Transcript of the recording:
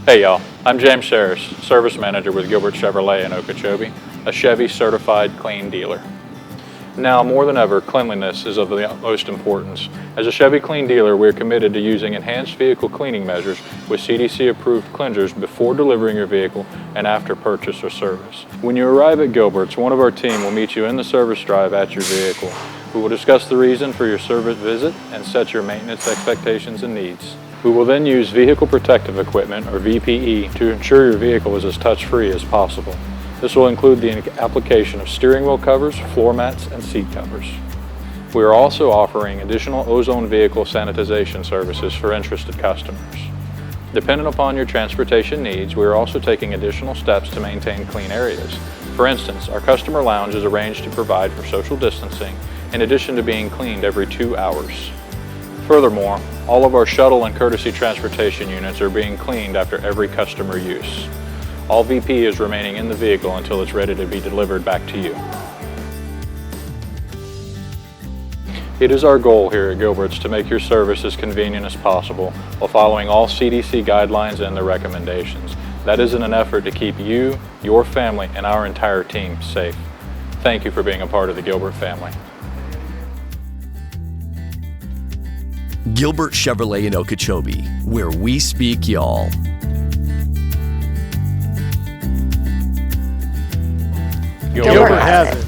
Hey y'all, I'm James Harris, Service Manager with Gilbert Chevrolet in Okeechobee, a Chevy certified clean dealer. Now more than ever, cleanliness is of the utmost importance. As a Chevy Clean dealer, we're committed to using enhanced vehicle cleaning measures with CDC-approved cleansers before delivering your vehicle and after purchase or service. When you arrive at Gilbert's, one of our team will meet you in the service drive at your vehicle. We will discuss the reason for your service visit and set your maintenance expectations and needs. We will then use vehicle protective equipment, or VPE, to ensure your vehicle is as touch-free as possible. This will include the application of steering wheel covers, floor mats, and seat covers. We are also offering additional ozone vehicle sanitization services for interested customers. Depending upon your transportation needs, we are also taking additional steps to maintain clean areas. For instance, our customer lounge is arranged to provide for social distancing, in addition to being cleaned every 2 hours. Furthermore, all of our shuttle and courtesy transportation units are being cleaned after every customer use. All VP is remaining in the vehicle until it's ready to be delivered back to you. It is our goal here at Gilbert's to make your service as convenient as possible while following all CDC guidelines and their recommendations. That is in an effort to keep you, your family, and our entire team safe. Thank you for being a part of the Gilbert family. Gilbert Chevrolet in Okeechobee, where we speak y'all. Gilbert has it.